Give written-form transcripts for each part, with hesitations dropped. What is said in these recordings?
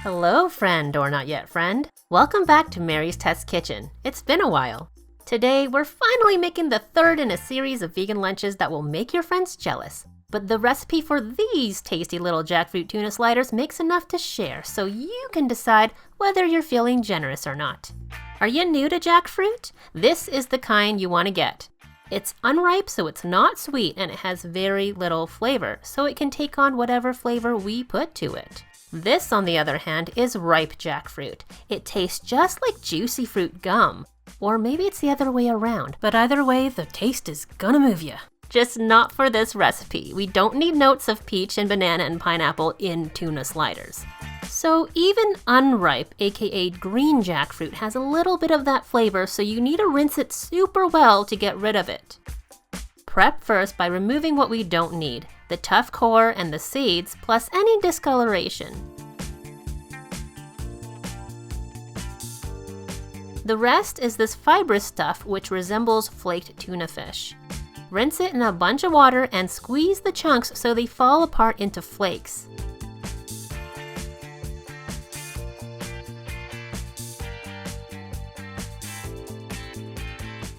Hello, friend or not yet friend. Welcome back to Mary's Test Kitchen. It's been a while. Today, we're finally making the third in a series of vegan lunches that will make your friends jealous. But the recipe for these tasty little jackfruit tuna sliders makes enough to share, so you can decide whether you're feeling generous or not. Are you new to jackfruit? This is the kind you want to get. It's unripe, so it's not sweet, and it has very little flavor, so it can take on whatever flavor we put to it. This, on the other hand, is ripe jackfruit. It tastes just like juicy fruit gum. Or maybe it's the other way around, but either way, the taste is gonna move ya. Just not for this recipe. We don't need notes of peach and banana and pineapple in tuna sliders. So even unripe, aka green jackfruit, has a little bit of that flavor, so you need to rinse it super well to get rid of it. Prep first by removing what we don't need, the tough core and the seeds, plus any discoloration. The rest is this fibrous stuff which resembles flaked tuna fish. Rinse it in a bunch of water and squeeze the chunks so they fall apart into flakes.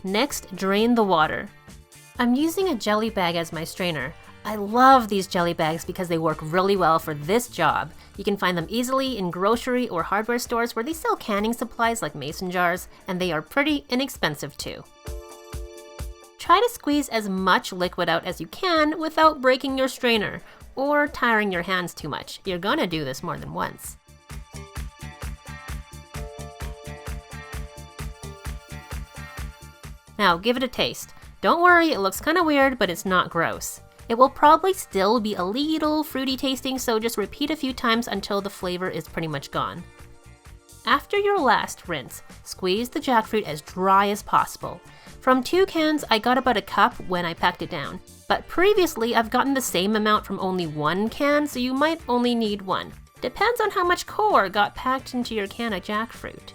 Next, drain the water. I'm using a jelly bag as my strainer. I love these jelly bags because they work really well for this job. You can find them easily in grocery or hardware stores where they sell canning supplies like mason jars, and they are pretty inexpensive too. Try to squeeze as much liquid out as you can without breaking your strainer or tiring your hands too much. You're gonna do this more than once. Now give it a taste. Don't worry, it looks kind of weird, but it's not gross. It will probably still be a little fruity tasting, so just repeat a few times until the flavor is pretty much gone. After your last rinse, squeeze the jackfruit as dry as possible. From 2 cans, I got about a cup when I packed it down. But previously, I've gotten the same amount from only 1 can, so you might only need 1. Depends on how much core got packed into your can of jackfruit.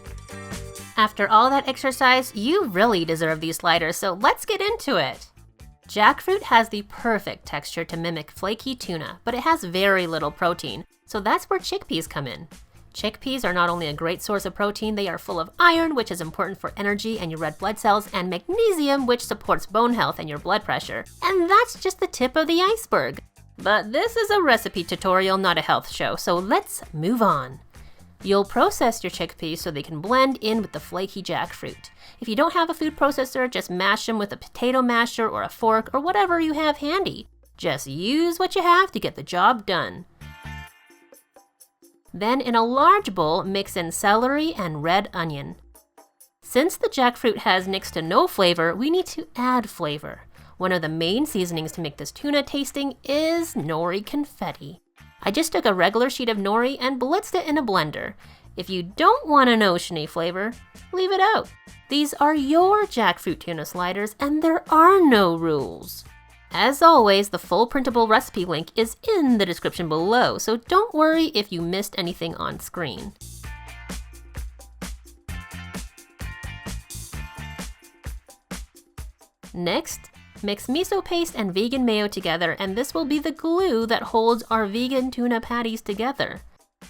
After all that exercise, you really deserve these sliders, so let's get into it! Jackfruit has the perfect texture to mimic flaky tuna, but it has very little protein, so that's where chickpeas come in. Chickpeas are not only a great source of protein, they are full of iron, which is important for energy and your red blood cells, and magnesium, which supports bone health and your blood pressure. And that's just the tip of the iceberg. But this is a recipe tutorial, not a health show, so let's move on. You'll process your chickpeas so they can blend in with the flaky jackfruit. If you don't have a food processor, just mash them with a potato masher or a fork or whatever you have handy. Just use what you have to get the job done. Then in a large bowl, mix in celery and red onion. Since the jackfruit has next to no flavor, we need to add flavor. One of the main seasonings to make this tuna tasting is nori confetti. I just took a regular sheet of nori and blitzed it in a blender. If you don't want an oceany flavor, leave it out. These are your jackfruit tuna sliders and there are no rules. As always, the full printable recipe link is in the description below, so don't worry if you missed anything on screen. Next, mix miso paste and vegan mayo together, and this will be the glue that holds our vegan tuna patties together.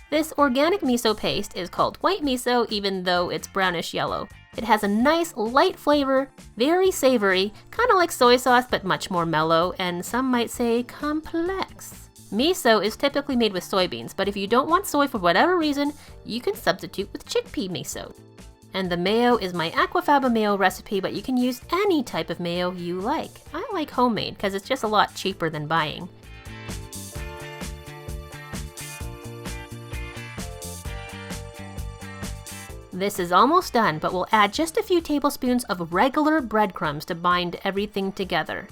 This organic miso paste is called white miso, even though it's brownish yellow. It has a nice light flavor, very savory, kind of like soy sauce but much more mellow, and some might say complex. Miso is typically made with soybeans, but if you don't want soy for whatever reason, you can substitute with chickpea miso. And the mayo is my aquafaba mayo recipe, but you can use any type of mayo you like. I like homemade because it's just a lot cheaper than buying. This is almost done, but we'll add just a few tablespoons of regular breadcrumbs to bind everything together.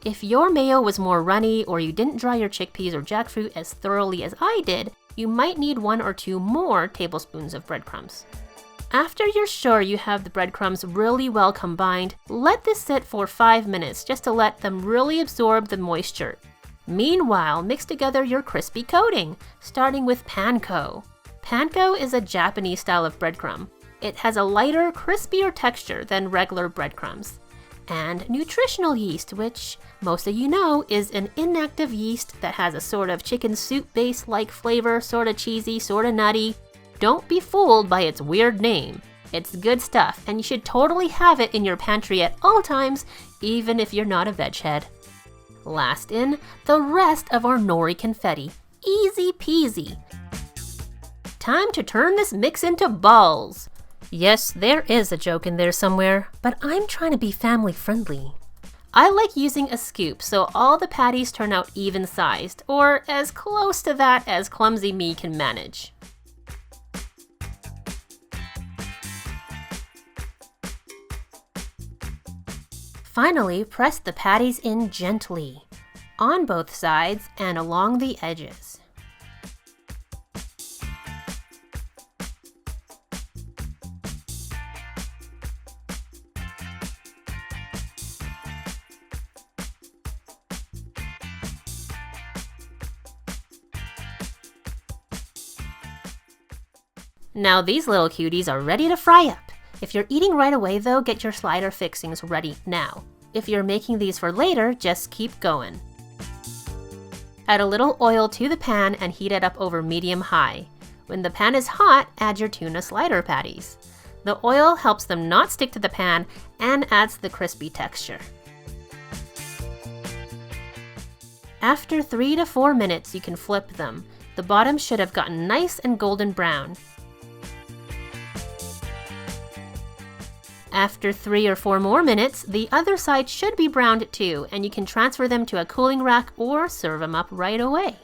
If your mayo was more runny or you didn't dry your chickpeas or jackfruit as thoroughly as I did, you might need 1 or 2 more tablespoons of breadcrumbs. After you're sure you have the breadcrumbs really well combined, let this sit for 5 minutes just to let them really absorb the moisture. Meanwhile, mix together your crispy coating, starting with panko. Panko is a Japanese style of breadcrumb. It has a lighter, crispier texture than regular breadcrumbs. And nutritional yeast, which most of you know is an inactive yeast that has a sort of chicken soup base-like flavor, sort of cheesy, sort of nutty. don't be fooled by its weird name. It's good stuff, and you should totally have it in your pantry at all times, even if you're not a veg head. Last in, the rest of our nori confetti. Easy peasy. Time to turn this mix into balls. Yes, there is a joke in there somewhere, but I'm trying to be family friendly. I like using a scoop so all the patties turn out even sized, or as close to that as clumsy me can manage. Finally, press the patties in gently, on both sides and along the edges. Now these little cuties are ready to fry up. If you're eating right away though, get your slider fixings ready now. If you're making these for later, just keep going. Add a little oil to the pan and heat it up over medium-high. When the pan is hot, add your tuna slider patties. The oil helps them not stick to the pan and adds the crispy texture. After 3 to 4 minutes, you can flip them. The bottom should have gotten nice and golden brown. After 3 or 4 more minutes, the other side should be browned too, and you can transfer them to a cooling rack or serve them up right away.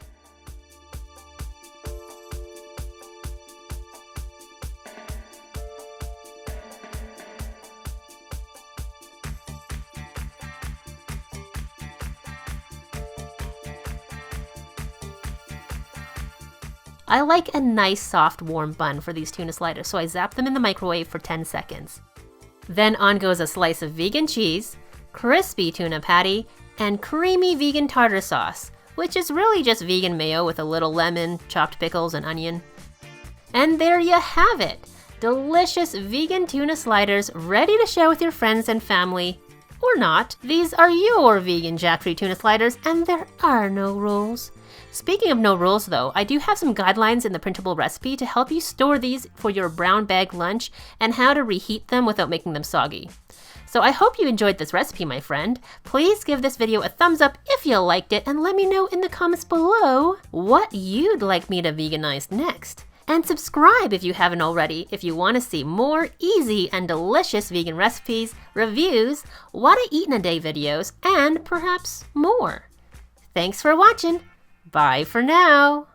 I like a nice soft warm bun for these tuna sliders, so I zap them in the microwave for 10 seconds. Then on goes a slice of vegan cheese, crispy tuna patty, and creamy vegan tartar sauce, which is really just vegan mayo with a little lemon, chopped pickles, and onion. And there you have it! Delicious vegan tuna sliders ready to share with your friends and family. Or not. These are your vegan jackfruit tuna sliders, and there are no rules. Speaking of no rules though, I do have some guidelines in the printable recipe to help you store these for your brown bag lunch and how to reheat them without making them soggy. So I hope you enjoyed this recipe, my friend. Please give this video a thumbs up if you liked it and let me know in the comments below what you'd like me to veganize next. And subscribe if you haven't already if you want to see more easy and delicious vegan recipes, reviews, what I eat in a day videos, and perhaps more. Thanks for watching. Bye for now.